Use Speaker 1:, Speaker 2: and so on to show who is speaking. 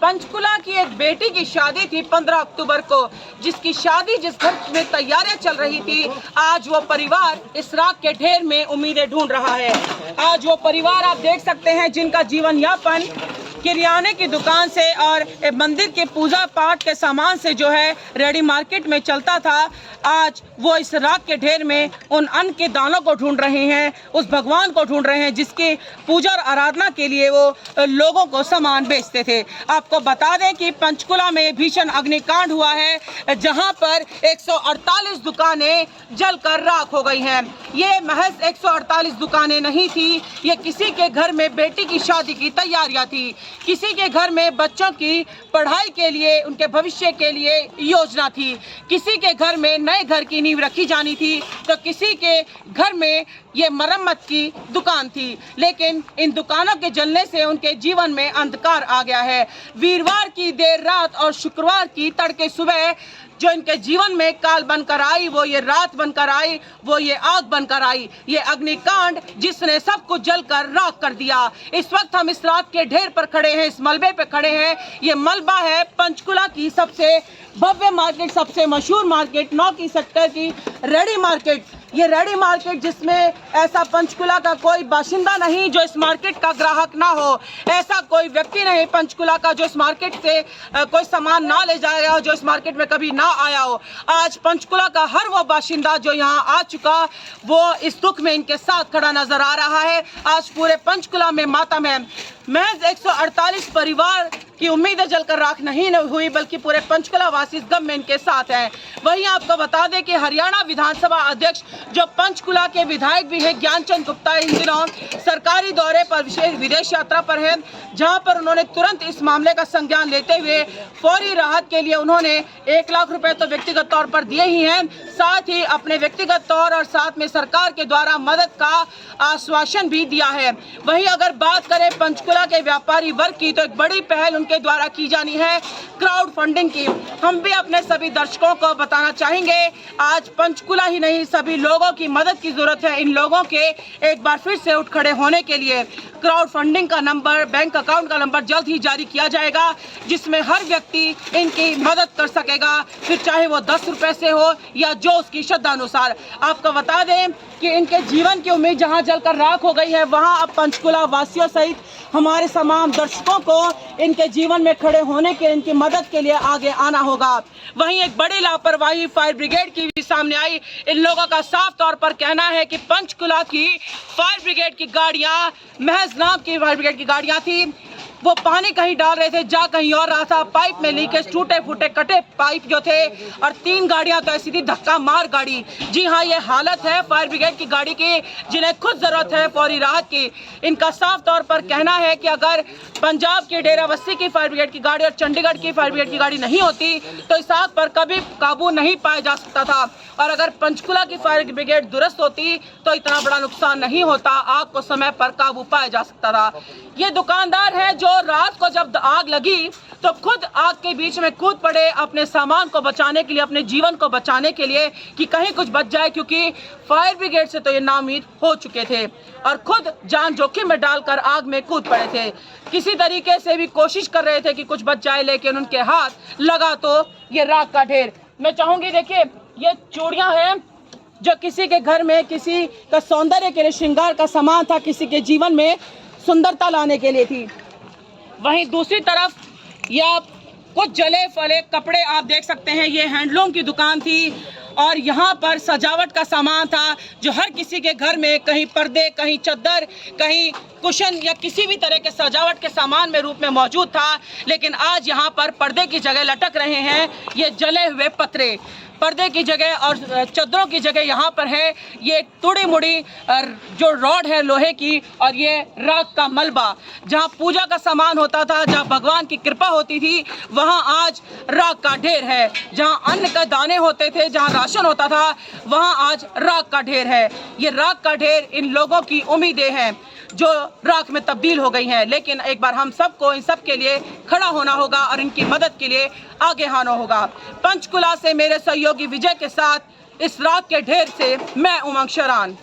Speaker 1: पंचकुला की एक बेटी की शादी थी 15 अक्टूबर को, जिसकी शादी जिस घर में तैयारियां चल रही थी, आज वो परिवार इस राख के ढेर में उम्मीदें ढूंढ रहा है। आज वो परिवार आप देख सकते हैं जिनका जीवन यापन किराने की दुकान से और मंदिर के पूजा पाठ के सामान से जो है रेडी मार्केट में चलता था, आज वो इस राख के ढेर में उन अन्न के दानों को ढूंढ रहे हैं, उस भगवान को ढूंढ रहे हैं जिसकी पूजा और आराधना के लिए वो लोगों को सामान बेचते थे। आपको बता दें कि पंचकुला में भीषण अग्निकांड हुआ है, जहां पर 148 दुकानें जलकर राख हो गई हैं। ये महज 148 दुकानें नहीं थी, ये किसी के घर में बेटी की शादी की तैयारियां थी, किसी के घर में बच्चों की पढ़ाई के लिए, उनके भविष्य के लिए योजना थी, किसी के घर में नए घर की नींव रखी जानी थी, तो किसी के घर में ये मरम्मत की दुकान थी। लेकिन इन दुकानों के जलने से उनके जीवन में अंधकार आ गया है। वीरवार की देर रात और शुक्रवार की तड़के सुबह जो इनके जीवन में काल बनकर आई, वो ये रात बनकर आई, वो ये आग बनकर आई, ये अग्निकांड जिसने सब कुछ जलकर राख कर दिया। इस वक्त हम इस राख के ढेर पर खड़े हैं, इस मलबे पे खड़े हैं। ये मलबा है पंचकुला की सबसे भव्य मार्केट, सबसे मशहूर मार्केट, 9 की सेक्टर की रेडी मार्केट। ये रेडी मार्केट जिसमें ऐसा पंचकुला का कोई बाशिंदा नहीं जो इस मार्केट का ग्राहक ना हो, ऐसा कोई व्यक्ति नहीं पंचकुला का जो इस मार्केट से कोई सामान ना ले जाएगा, जो इस मार्केट में कभी ना आया हो। आज पंचकुला का हर वो बाशिंदा जो यहाँ आ चुका, वो इस दुख में इनके साथ खड़ा नजर आ रहा है। आज पूरे पंचकुला में मातम है। महज 148 परिवार की उम्मीदें जलकर राख नहीं हुई, बल्कि पूरे पंचकुला वासी इस गम में इनके साथ हैं। वहीं आपको बता दें कि हरियाणा विधानसभा अध्यक्ष जो पंचकुला के विधायक भी हैं, ज्ञानचंद गुप्ता, इन दिनों सरकारी दौरे पर, विशेष विदेश यात्रा पर हैं, जहां पर उन्होंने तुरंत इस मामले का संज्ञान लेते हुए फौरी राहत के लिए उन्होंने 1 लाख रुपए तो व्यक्तिगत तौर पर दिए ही हैं, साथ ही अपने व्यक्तिगत तौर और साथ में सरकार के द्वारा मदद का आश्वासन भी दिया है। वहीं अगर बात करें पंचकुला के व्यापारी वर्ग की, तो एक बड़ी पहल उनके द्वारा की जानी है क्राउड फंडिंग की। हम भी अपने सभी दर्शकों को बताना चाहेंगे, आज पंचकुला ही नहीं सभी लोगों की मदद की जरूरत है। इन लोगों के एक बार फिर से उठ खड़े होने के लिए क्राउड फंडिंग का नंबर, बैंक अकाउंट का नंबर जल्द ही जारी किया जाएगा, जिसमें हर व्यक्ति इनकी मदद कर सकेगा, फिर चाहे वो 10 रुपए से हो या जो उसकी श्रद्धा अनुसार। आपको बता दें कि इनके जीवन की उम्मीद जहां जलकर राख हो गई है, वहां अब पंचकुला वासियों सहित हमारे तमाम दर्शकों को इनके जीवन में खड़े होने के, इनकी मदद के लिए आगे आना होगा। वहीं एक बड़ी लापरवाही फायर ब्रिगेड की भी सामने आई। इन लोगों का साफ तौर पर कहना है कि पंचकुला की फायर ब्रिगेड की गाड़ियां महज नाम की फायर ब्रिगेड की गाड़ियां थी, वो पानी कहीं डाल रहे थे, जा कहीं और रहा था। पाइप में लीकेज, टूटे फूटे कटे पाइप जो थे, और 3 गाड़ियां तो ऐसी थी धक्का मार गाड़ी। जी हाँ, ये हालत है फायर ब्रिगेड की गाड़ी की, जिन्हें खुद जरूरत है फौरी राहत की। इनका साफ तौर पर कहना है कि अगर पंजाब की डेराबस्सी की फायर ब्रिगेड की गाड़ी और चंडीगढ़ की फायर ब्रिगेड की गाड़ी नहीं होती तो इस आग पर कभी काबू नहीं पाया जा सकता था, और अगर पंचकुला की फायर ब्रिगेड दुरुस्त होती तो इतना बड़ा नुकसान नहीं होता, आग को समय पर काबू पाया जा सकता था। ये दुकानदार है जो रात को जब आग लगी तो खुद आग के बीच में कूद पड़े अपने सामान को बचाने के लिए, अपने जीवन को बचाने के लिए कि कहीं कुछ बच जाए, क्योंकि फायर ब्रिगेड से तो ये नाउम्मीद हो चुके थे और खुद जान जोखिम में डालकर आग में कूद पड़े थे। किसी तरीके से भी कोशिश कर रहे थे कि कुछ बच जाए, लेकिन उनके हाथ लगा तो ये राख का ढेर। मैं चाहूंगी, देखिए ये चूड़ियां हैं जो किसी के घर में किसी का सौंदर्य के लिए श्रृंगार का सामान था, किसी के जीवन में सुंदरता लाने के लिए थी। वहीं दूसरी तरफ या कुछ जले फले कपड़े आप देख सकते हैं, ये हैंडलूम की दुकान थी और यहाँ पर सजावट का सामान था जो हर किसी के घर में कहीं पर्दे, कहीं चद्दर, कहीं कुशन या किसी भी तरह के सजावट के सामान में रूप में मौजूद था। लेकिन आज यहाँ पर पर्दे की जगह लटक रहे हैं ये जले हुए पतरे, पर्दे की जगह और चद्दरों की जगह यहाँ पर है ये टुड़ी मुड़ी जो रॉड है लोहे की, और ये राख का मलबा। जहाँ पूजा का सामान होता था, जहाँ भगवान की कृपा होती थी, वहाँ आज राख का ढेर है। जहाँ अन्न के दाने होते थे, जहाँ राशन होता था, वहाँ आज राख का ढेर है। ये राख का ढेर इन लोगों की उम्मीदें हैं जो राख में तब्दील हो गई हैं। लेकिन एक बार हम सबको इन सब के लिए खड़ा होना होगा और इनकी मदद के लिए आगे आना होगा। पंचकुला से मेरे सहयोगी विजय के साथ इस राख के ढेर से मैं उमंग शरान।